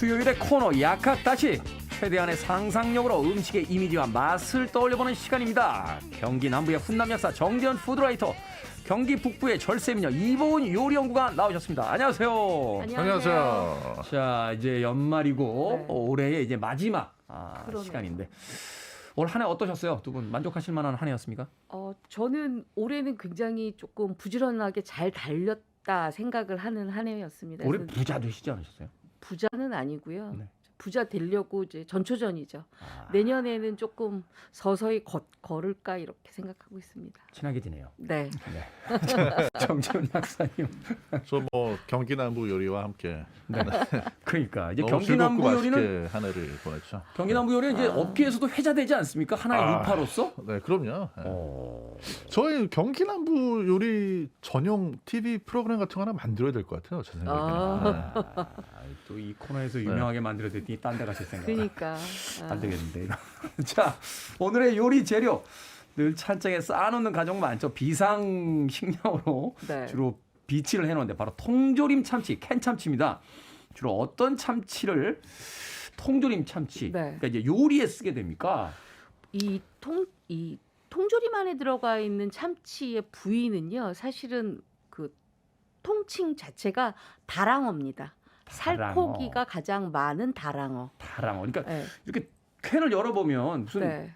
수요일의 코너 약학다시 최대한의 상상력으로 음식의 이미지와 맛을 떠올려보는 시간입니다. 경기 남부의 훈남 약사 정재현 푸드라이터, 경기 북부의 절세미녀 이보은 요리연구가 나오셨습니다. 안녕하세요. 안녕하세요. 자, 이제 연말이고 네. 올해의 이제 마지막 그러네요. 시간인데 올 한 해 어떠셨어요? 두 분 만족하실 만한 한 해였습니까? 저는 올해는 굉장히 조금 부지런하게 잘 달렸다 생각을 하는 한 해였습니다. 올해 그래서 부자 되시지 않으셨어요? 부자는 아니고요. 네. 부자 되려고 이제 전초전이죠. 아, 내년에는 조금 서서히 걸을까 이렇게 생각하고 있습니다. 친하게 지내요. 네. 정재훈 약사님. 저 뭐 경기 남부 요리와 함께 그러니까 이제 너무 경기 즐겁고 남부 요리는 맛있게 한 해를 보냈죠. 경기 남부 요리는 이제 업계에서도 회자되지 않습니까? 하나의 우파로서. 네, 그럼요. 네. 어. 저희 경기 남부 요리 전용 TV 프로그램 같은 거 하나 만들어야 될 것 같아요. 제 생각에는. 또 이 코너에서 유명하게 만들어냈더니 딴 데 가실 생각. 그러니까 안 되겠는데. 이거. 자, 오늘의 요리 재료. 늘 찬장에 쌓아놓는 가족 많죠. 비상식량으로 네. 주로 비치를 해놓는데 바로 통조림 참치, 캔 참치입니다. 주로 어떤 참치를 통조림 참치, 네. 그러니까 이제 요리에 쓰게 됩니까? 이 통조림 안에 들어가 있는 참치의 부위는요, 사실은 그 통칭 자체가 다랑어입니다. 다랑어. 살코기가 가장 많은 다랑어. 다랑어. 그러니까 네. 이렇게 캔을 열어보면 무슨 네.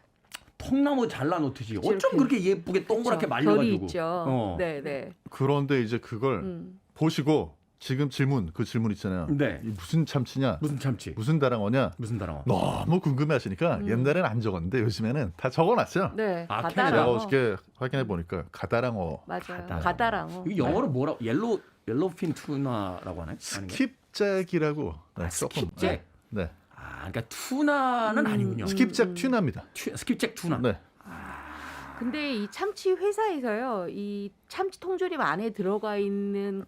통나무 잘라놓듯이 어쩜 이렇게. 그렇게 예쁘게 동그랗게 그렇죠. 말려가지고. 결이 있죠. 네, 네. 그런데 이제 그걸 보시고 지금 그 질문 있잖아요. 네. 이 무슨 참치냐, 무슨 참치? 무슨 다랑어냐. 무슨 다랑어? 너무 궁금해하시니까 옛날에는 안 적었는데 요즘에는 다 적어놨어요. 네. 아, 제가 가다랑어. 어저께 확인해 보니까 가다랑어, 맞아요. 가다랑어. 가다랑어. 이거 영어로 뭐라고? 옐로우핀 투나라고 하나요? 아닌가요? 스킵잭이라고. 네, 스킵잭? 네. 아, 그러니까 투나는 아니군요. 스킵잭 튜나입니다. 스킵잭 투나. 네. 근데 이 참치 회사에서요, 이 참치 통조림 안에 들어가 있는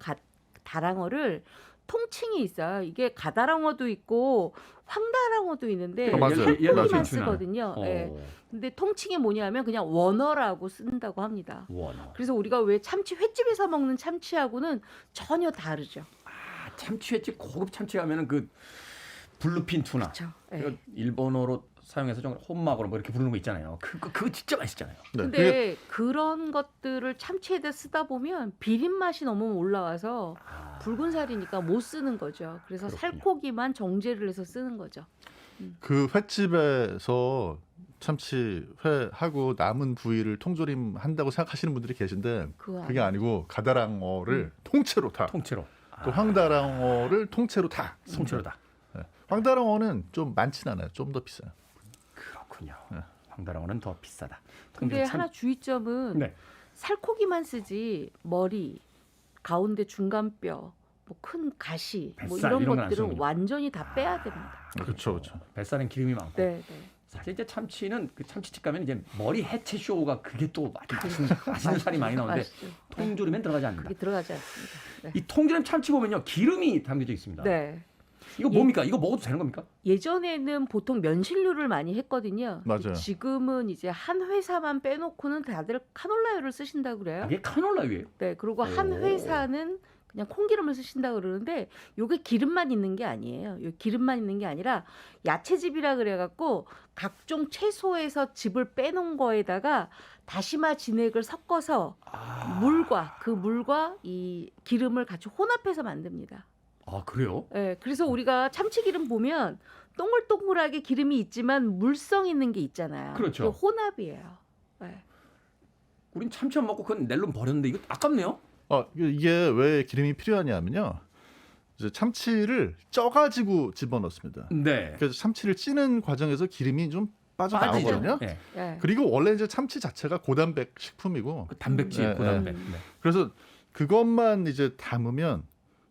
다랑어를 통칭이 있어요. 이게 가다랑어도 있고 황다랑어도 있는데 맞아요. 살코기만 맞아요. 쓰거든요. 어. 네. 근데 통칭이 뭐냐면 그냥 원어라고 쓴다고 합니다. 원어. 그래서 우리가 왜 참치 횟집에서 먹는 참치하고는 전혀 다르죠. 아, 참치 횟집 고급 참치 하면은 그 블루핀 투나. 그렇죠. 이거 네. 일본어로 사용해서 좀 혼막으로 뭐 이렇게 부르는 거 있잖아요. 그거 진짜 맛있잖아요. 네. 근데 그게 그런 것들을 참치에다 쓰다 보면 비린 맛이 너무 올라와서 붉은 살이니까 못 쓰는 거죠. 그래서 그렇군요. 살코기만 정제를 해서 쓰는 거죠. 그 횟집에서 참치 회하고 남은 부위를 통조림 한다고 생각하시는 분들이 계신데 그거 그게 아니고 가다랑어를 통째로 다. 통째로. 또 황다랑어를 통째로 다. 통째로다. 네. 황다랑어는 좀 많진 않아요. 좀 더 비싸요. 그렇군요. 네. 황다랑어는 더 비싸다. 근데 참- 하나 주의점은 네. 살코기만 쓰지 머리, 가운데 중간뼈, 뭐 큰 가시, 뭐 뱃살 이런 이런 건안 것들은 쓰는군요. 완전히 다 빼야 됩니다. 그렇죠, 그렇죠. 뱃살엔 기름이 많고. 네, 네. 사실 이제 참치는 그 참치집 가면 이제 머리 해체 쇼가 그게 또 맛있는 살이 많이 나오는데 맛있죠. 통조림엔 들어가지 않는다. 그게 들어가지 않습니다. 네. 이 통조림 참치 보면요 기름이 담겨져 있습니다. 네. 이거 뭡니까? 이거 먹어도 되는 겁니까? 예전에는 보통 면실류를 많이 했거든요. 맞아요. 지금은 이제 한 회사만 빼놓고는 다들 카놀라유를 쓰신다고 그래요. 이게 카놀라유예요? 네, 그리고 한 오. 회사는 그냥 콩기름을 쓰신다고 그러는데 요게 기름만 있는 게 아니에요. 요 기름만 있는 게 아니라 야채즙이라 그래갖고 각종 채소에서 즙을 빼놓은 거에다가 다시마 진액을 섞어서 물과 이 기름을 같이 혼합해서 만듭니다. 아 그래요? 네, 그래서 우리가 참치기름 보면 동글동글하게 기름이 있지만 물성 있는 게 있잖아요. 그렇죠. 이게 혼합이에요. 네. 우린 참치 안 먹고 그건 낼름 버렸는데 이거 아깝네요. 이게 왜 기름이 필요하냐면요. 이제 참치를 쪄가지고 집어넣습니다. 네. 그래서 참치를 찌는 과정에서 기름이 좀 빠지죠. 빠져나오거든요. 네. 네. 그리고 원래 이제 참치 자체가 고단백 식품이고 그 단백질, 네, 고단백. 네. 네. 그래서 그것만 이제 담으면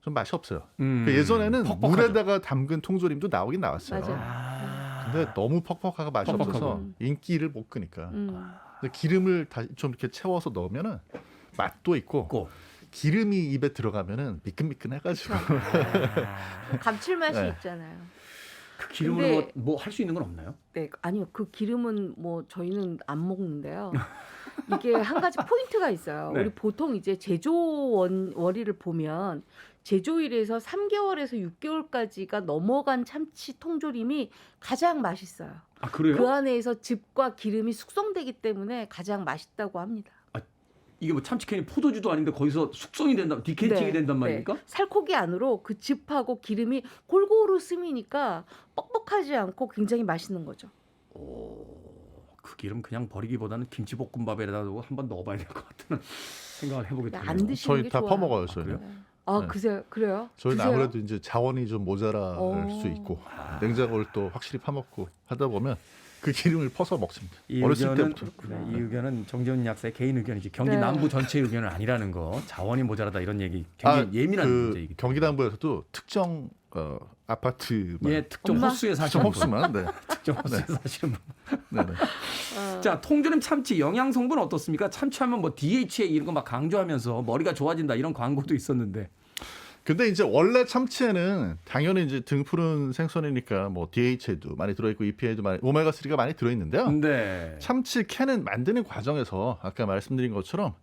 좀 맛이 없어요. 음, 그 예전에는 퍽퍽하죠. 물에다가 담근 통조림도 나오긴 나왔어요. 맞아요. 아. 근데 너무 퍽퍽하고 맛이 퍽퍽하고. 없어서 인기를 못 끄니까 음. 근데 기름을 좀 이렇게 채워서 넣으면은 맛도 있고 고. 기름이 입에 들어가면은 미끈미끈해가지고 감칠맛이 네. 있잖아요. 그 기름으로 근데- 뭐 할 수 있는 건 없나요? 네, 아니요. 그 기름은 뭐 저희는 안 먹는데요. 이게 한 가지 포인트가 있어요. 네. 우리 보통 이제 제조원리를 보면 제조일에서 3개월에서 6개월까지가 넘어간 참치 통조림이 가장 맛있어요. 아 그래요? 그 안에서 즙과 기름이 숙성되기 때문에 가장 맛있다고 합니다. 이게 뭐 참치캔이 포도주도 아닌데 거기서 숙성이 된다, 디케이팅이 된단 말입니까? 살코기 안으로 그 즙하고 기름이 골고루 스미니까 뻑뻑하지 않고 굉장히 맛있는 거죠. 그 기름 그냥 버리기보다는 김치볶음밥에다 두고 한번 넣어봐야 될 것 같다는 생각을 해보게 되네요. 안 드시는 저희 게 다 좋아요. 퍼먹어요, 저희는. 그래요? 아, 네. 그래요? 저희는 드세요? 아무래도 이제 자원이 좀 모자랄 수 있고 냉장고를 또 확실히 파먹고 하다 보면 그 기름을 퍼서 먹습니다. 이 어렸을 의견은, 때부터. 네, 이 의견은 정재훈 약사의 개인 의견이지 경기 네. 남부 전체 의견은 아니라는 거. 자원이 모자라다 이런 얘기 굉장히 예민한 그 문제이기 때문에. 경기남부에서도 특정 아파트만 예, 특정 엄마? 호수에 특정 사시는 분. 혹수만 네. 특정 호수에 사시는 분. 네네. 자, 통조림 참치 영양 성분 어떻습니까? 참치하면 뭐 DHA 이런 거 막 강조하면서 머리가 좋아진다 이런 광고도 있었는데. 근데 이제 원래 참치에는 당연히 이제 등푸른 생선이니까 뭐 DHA도 많이 들어있고 EPA도 많이 오메가3가 많이 들어있는데요. 네. 참치 캔은 만드는 과정에서 아까 말씀드린 것처럼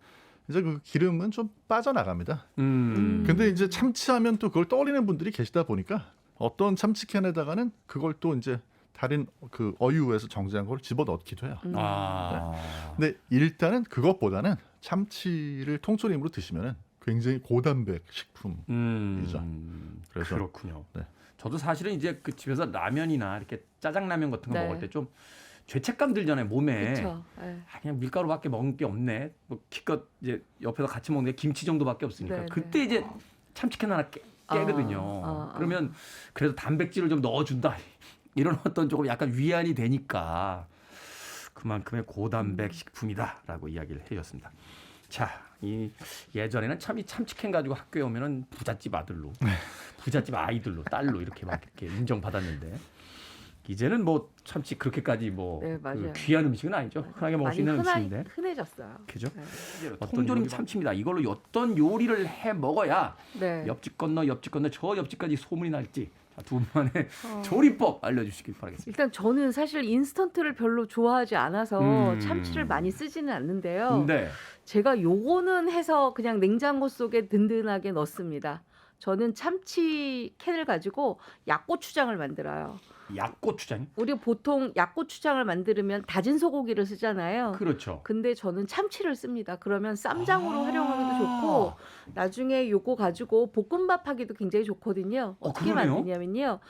이제 그 기름은 좀 빠져나갑니다. 근데 이제 참치하면 또 그걸 떠올리는 분들이 계시다 보니까 어떤 참치 캔에다가는 그걸 또 이제 다른 그 어유에서 정제한 걸 집어넣기도 해요. 아. 근데 일단은 그것보다는 참치를 통조림으로 드시면은 굉장히 고단백 식품이죠. 그래서 그렇군요. 네. 저도 사실은 이제 그 집에서 라면이나 이렇게 짜장라면 같은 거 네. 먹을 때 좀 죄책감 들잖아요, 몸에. 그렇죠. 아, 그냥 밀가루밖에 먹을 게 없네. 뭐 기껏 이제 옆에서 같이 먹는 게 김치 정도밖에 없으니까. 네, 그때 네. 이제 참치캔 하나 깨거든요. 그러면 그래도 단백질을 좀 넣어준다. 이런 어떤 조금 약간 위안이 되니까 그만큼의 고단백 식품이다라고 이야기를 해줬습니다. 자, 이 예전에는 참 이 참치캔 가지고 학교에 오면은 부잣집 아들로, 부잣집 아이들로, 딸로 이렇게 막 이렇게 인정받았는데 이제는 뭐 참치 그렇게까지 뭐 네, 맞아요. 그 귀한 음식은 아니죠. 흔하게 먹을 수 있는 음식인데. 흔해졌어요. 그죠? 네. 통조림 참치입니다. 이걸로 어떤 요리를 해 먹어야 네. 옆집 건너 저 옆집까지 소문이 날지 두 분만의 조리법 알려주시길 바라겠습니다. 일단 저는 사실 인스턴트를 별로 좋아하지 않아서 참치를 많이 쓰지는 않는데요. 네. 제가 요거는 해서 그냥 냉장고 속에 든든하게 넣습니다. 저는 참치 캔을 가지고 약고추장을 만들어요. 약고추장. 우리 보통 약고추장을 만들면 다진 소고기를 쓰잖아요. 그렇죠. 근데 저는 참치를 씁니다. 그러면 쌈장으로 활용하기도 좋고 나중에 요거 가지고 볶음밥 하기도 굉장히 좋거든요. 어떻게 그러네요? 만드냐면요.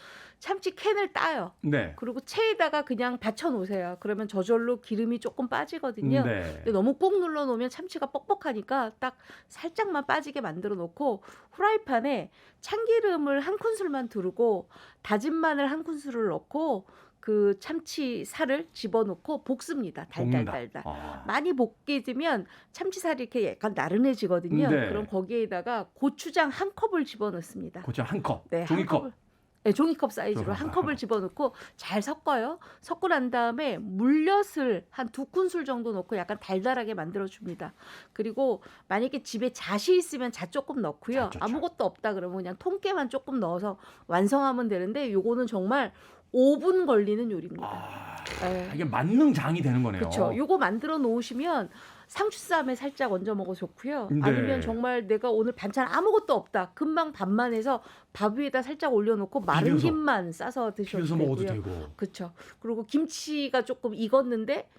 참치 캔을 따요. 네. 그리고 체에다가 그냥 받쳐 놓으세요. 그러면 저절로 기름이 조금 빠지거든요. 네. 근데 너무 꾹 눌러 놓으면 참치가 뻑뻑하니까 딱 살짝만 빠지게 만들어 놓고 후라이팬에 참기름을 한 큰술만 두르고 다진 마늘 한 큰술을 넣고 그 참치 살을 집어넣고 볶습니다. 달달달달. 많이 볶게 되면 참치살이 이렇게 약간 나른해지거든요. 네. 그럼 거기에다가 고추장 한 컵을 집어넣습니다. 고추장 한 컵. 네, 종이컵. 한 컵을. 네, 종이컵 사이즈로 한 컵을 집어넣고 잘 섞어요. 섞고 난 다음에 물엿을 한 2큰술 정도 넣고 약간 달달하게 만들어줍니다. 그리고 만약에 집에 잣이 있으면 잣 조금 넣고요. 잣 좋죠. 아무것도 없다 그러면 그냥 통깨만 조금 넣어서 완성하면 되는데 요거는 정말 5분 걸리는 요리입니다. 네. 이게 만능장이 되는 거네요. 그렇죠. 요거 만들어 놓으시면 상추쌈에 살짝 얹어 먹어 좋고요. 네. 아니면 정말 내가 오늘 반찬 아무것도 없다. 금방 밥만 해서 밥 위에다 살짝 올려놓고 마른 비벼서. 김만 싸서 드셔도 비벼서 되고요. 먹어도 되고. 그렇죠. 그리고 김치가 조금 익었는데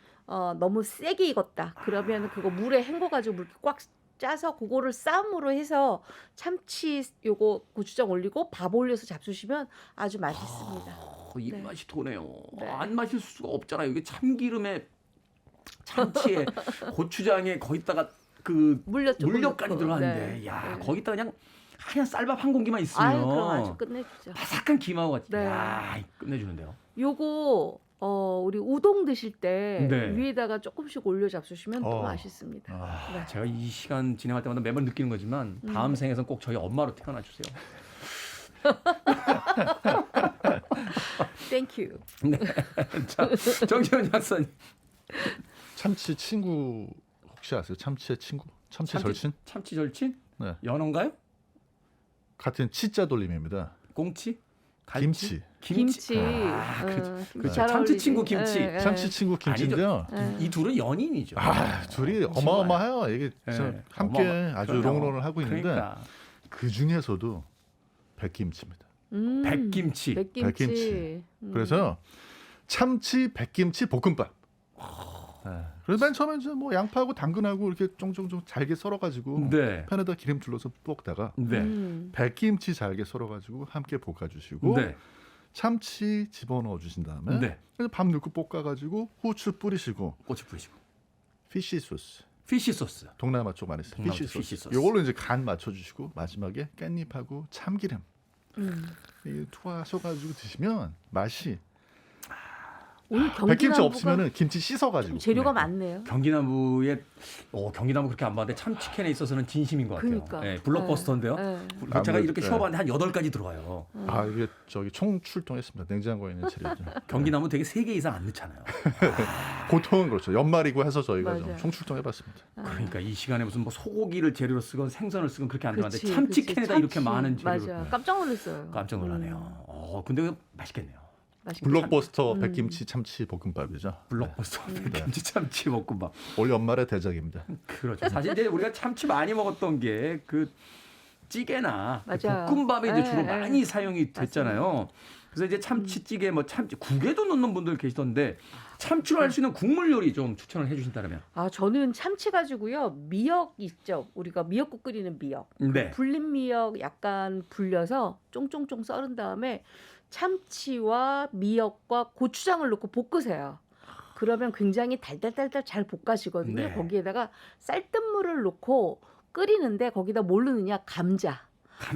너무 세게 익었다. 그러면 그거 물에 헹궈가지고 물기 꽉 짜서 그거를 쌈으로 해서 참치 요거 고추장 올리고 밥 올려서 잡수시면 아주 맛있습니다. 입맛이 도네요. 네. 안 마실 수가 없잖아요. 이게 참기름에 참치에 고추장에 거기다가 그 물엿 조금 물엿까지 넣고. 들어가는데 네. 야 네. 거기다가 그냥 하얀 쌀밥 한 공기만 있으면 아유, 그럼 아주 끝내주죠. 바삭한 김하고 같이 네. 야 끝내주는데요. 요거 우리 우동 드실 때 네. 위에다가 조금씩 올려 잡수시면 또 어. 맛있습니다. 네. 제가 이 시간 진행할 때마다 매번 느끼는 거지만 다음 생에선 꼭 저희 엄마로 태어나 주세요. 땡큐. 네. 자, 정재훈 약사님. 참치 친구 혹시 아세요? 참치의 친구? 참치 절친? 참치 절친? 네. 연어인가요? 같은 치자 돌림입니다. 꽁치? 김치. 김치. 그렇죠. 잘 참치 어울리지. 친구 김치. 예, 예. 참치 친구 김치인데요. 이 둘은 연인이죠. 둘이 어마어마해요. 이게 예. 함께 어마어마. 아주 그럼요. 롱런을 하고 있는데 그러니까. 그 중에서도 백김치입니다. 백김치. 백김치. 그래서 참치 백김치 볶음밥. 네. 그래서 맨 처음에 이제 뭐 양파하고 당근하고 이렇게 쫑쫑쫑 잘게 썰어가지고 네. 팬에다 기름 둘러서 볶다가 네. 백김치 잘게 썰어가지고 함께 볶아주시고 네. 참치 집어넣어 주신 다음에 네. 그래서 밥 넣고 볶아가지고 후추 뿌리시고 고추 뿌리시고. 피쉬 소스. 피쉬 소스. 동남아 쪽 많이 써요. 동남아 피쉬 쪽 피쉬 소스. 소스. 이걸로 이제 간 맞춰주시고 마지막에 깻잎하고 참기름 이 투하셔가지고 드시면 맛이 오늘 백김치 경기남부가 없으면은 김치 씻어가지고 재료가 네. 많네요. 경기남부에 경기남부 그렇게 안 봤는데 참치캔에 있어서는 진심인 것 같아요. 그러니까. 예, 블록버스터인데요. 네. 제가 이렇게 네. 쉬어봤는데 한 8가지 들어와요. 아 이게 저기 총 출동했습니다. 냉장고에 있는 재료죠. 경기남부 되게 3개 이상 안 넣잖아요. 보통은 그렇죠. 연말이고 해서 저희가 좀 맞아요. 총 출동해봤습니다. 그러니까 이 시간에 무슨 뭐 소고기를 재료로 쓰건 생선을 쓰건 그렇게 안 들어갔는데 그치, 참치캔에다 그치. 이렇게 많은 재료를 맞아. 깜짝 놀랐어요. 깜짝 놀라네요. 근데 맛있겠네요. 맛있겠다. 블록버스터 백김치 참치 볶음밥이죠. 블록버스터 백김치 참치 볶음밥. 올 연말의 대작입니다. 그렇죠. 사실 이제 우리가 참치 많이 먹었던 게 그 찌개나 그 맞아요. 볶음밥에 이제 주로 예, 많이 사용이 됐잖아요. 그래서 이제 참치찌개 뭐 참치 국에도 넣는 분들 계시던데 참치로 할 수 있는 국물 요리 좀 추천을 해주신다면. 저는 참치 가지고요. 미역 있죠. 우리가 미역국 끓이는 미역. 네. 불린 미역 약간 불려서 쫑쫑쫑 썰은 다음에 참치와 미역과 고추장을 넣고 볶으세요. 그러면 굉장히 달달달달 잘 볶아지거든요. 네. 거기에다가 쌀뜨물을 넣고 끓이는데 거기다 뭘 넣느냐?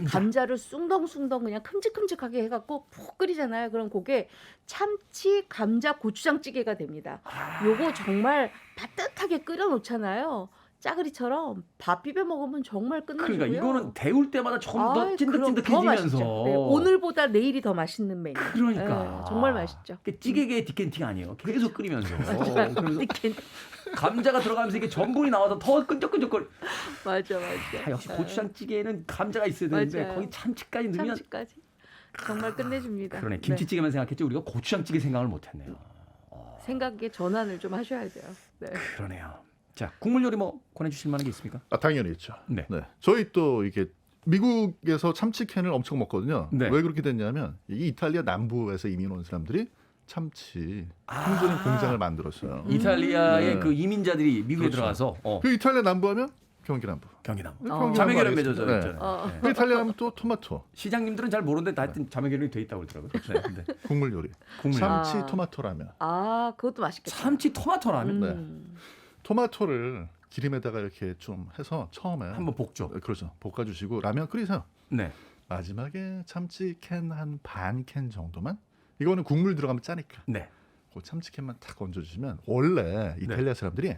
감자를 숭덩숭덩 그냥 큼직큼직하게 해갖고 푹 끓이잖아요. 그럼 그게 참치 감자 고추장찌개가 됩니다. 요거 정말 따뜻하게 끓여놓잖아요. 짜글이처럼 밥 비벼 먹으면 정말 끝내주고요. 그러니까 이거는 데울 때마다 좀 더 그럼 더 찐득찐득해지면서 맛있죠. 네, 오늘보다 내일이 더 맛있는 메뉴. 그러니까 정말 맛있죠. 찌개계의 디켄팅 아니에요. 계속 끓이면서. 그래서 이렇게 감자가 들어가면서 이게 전분이 나와서 더 끈적끈적거리. 맞아. 역시 고추장찌개에는 감자가 있어야 되는데 맞아요. 거기 참치까지 넣으면 참치까지 정말 끝내줍니다. 그러네. 김치찌개만 생각했지 우리가 고추장찌개 생각을 못했네요. 생각의 전환을 좀 하셔야 돼요. 네. 그러네요. 자, 국물 요리 뭐 권해주실 만한 게 있습니까? 당연히 있죠. 네. 저희 또 이게 미국에서 참치캔을 엄청 먹거든요. 네. 왜 그렇게 됐냐면 이 이탈리아 남부에서 이민 온 사람들이 참치 품종인 공장을 만들었어요. 이탈리아의 네. 그 이민자들이 미국에 그렇죠. 들어가서 그 이탈리아 남부하면 경기 남부. 경기남부 어. 자매결연 맺어져 네. 있잖아요. 네. 그 이탈리아 하면 또 토마토 시장님들은 잘 모르는데 하여튼 자매결연이 돼 있다고 그러더라고요. 네, 근데 국물 요리. 국물 참치 아. 토마토 라면. 그것도 맛있겠다. 참치 토마토라면 네. 토마토를 기름에다가 이렇게 좀 해서 처음에 한번 볶죠. 그렇죠. 볶아주시고 라면 끓이세요. 네. 마지막에 참치 캔 한 반 캔 정도만. 이거는 국물 들어가면 짜니까. 네. 그 참치 캔만 탁 얹어주시면 원래 이탈리아 사람들이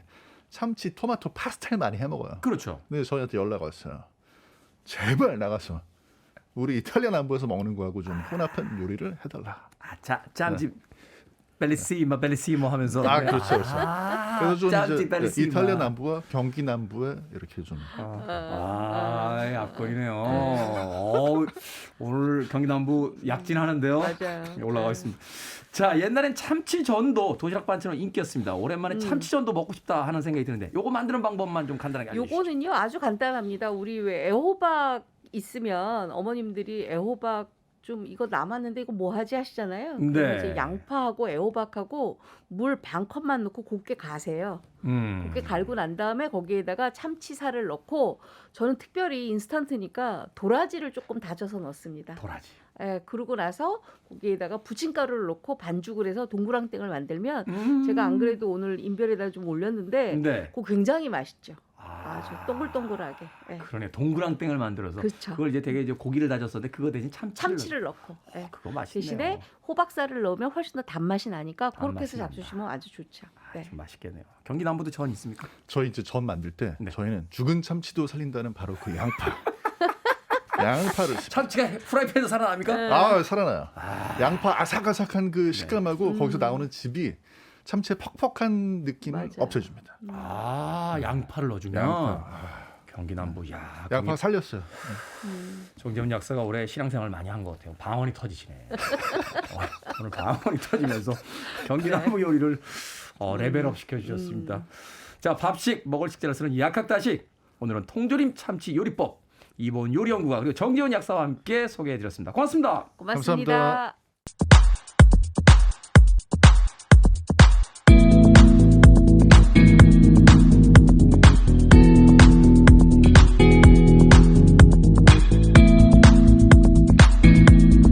참치 토마토 파스타를 많이 해 먹어요. 그렇죠. 근데 저희한테 연락 왔어요. 제발 나가서 우리 이탈리아 남부에서 먹는 거하고 좀 혼합한 요리를 해달라. 짬지 벨리시모 하면서 그렇죠. 그래서 좀 짬지 이제 벨리시모. 이탈리아 남부와 경기 남부에 이렇게 좀 약거리네요. 오늘 경기남부 약진하는데요. 맞아요. 올라가 있습니다. 자, 옛날엔 참치전도 도시락 반찬으로 인기였습니다. 오랜만에 참치전도 먹고 싶다 하는 생각이 드는데 요거 만드는 방법만 좀 간단하게 알려주시죠. 요거는요 아주 간단합니다. 우리 왜 애호박 있으면 어머님들이 애호박 좀 이거 남았는데 이거 뭐 하지 하시잖아요. 네. 그럼 이제 양파하고 애호박하고 물 반 컵만 넣고 곱게 가세요. 곱게 갈고 난 다음에 거기에다가 참치살을 넣고 저는 특별히 인스턴트니까 도라지를 조금 다져서 넣습니다. 도라지. 그러고 나서 거기에다가 부침가루를 넣고 반죽을 해서 동그랑땡을 만들면 제가 안 그래도 오늘 인별에다 좀 올렸는데 네. 그거 굉장히 맛있죠. 아주 동글동글하게. 그러네. 동그랑땡을 만들어서 그렇죠. 그걸 이제 되게 이제 고기를 다졌었는데 그거 대신 참치를 넣고. 그거 맛있네요. 대신에 호박살을 넣으면 훨씬 더 단맛이 나니까 그렇게 단맛이 해서 잡수시면 아주 좋죠. 네. 좀 맛있겠네요. 경기 남부도 전 있습니까? 저희 이제 전 만들 때 네. 저희는 죽은 참치도 살린다는 바로 그 양파. 양파를 참치가 프라이팬에서 살아납니까? 살아나요. 양파 아삭아삭한 그 식감하고 거기서 나오는 즙이 참치의 퍽퍽한 느낌을 맞아요. 없애줍니다. 양파를 넣어주면 양파. 경기 남부. 야, 양파 살렸어요. 정재훈 약사가 올해 신앙생활 많이 한 것 같아요. 방언이 터지시네. 오늘 방언이 터지면서 경기 남부 요리를 레벨업 시켜주셨습니다. 자, 밥식 먹을 식재를 쓰는 약학다식. 오늘은 통조림 참치 요리법. 이보은 요리연구가 그리고 정재훈 약사와 함께 소개해드렸습니다. 고맙습니다. 고맙습니다. 감사합니다.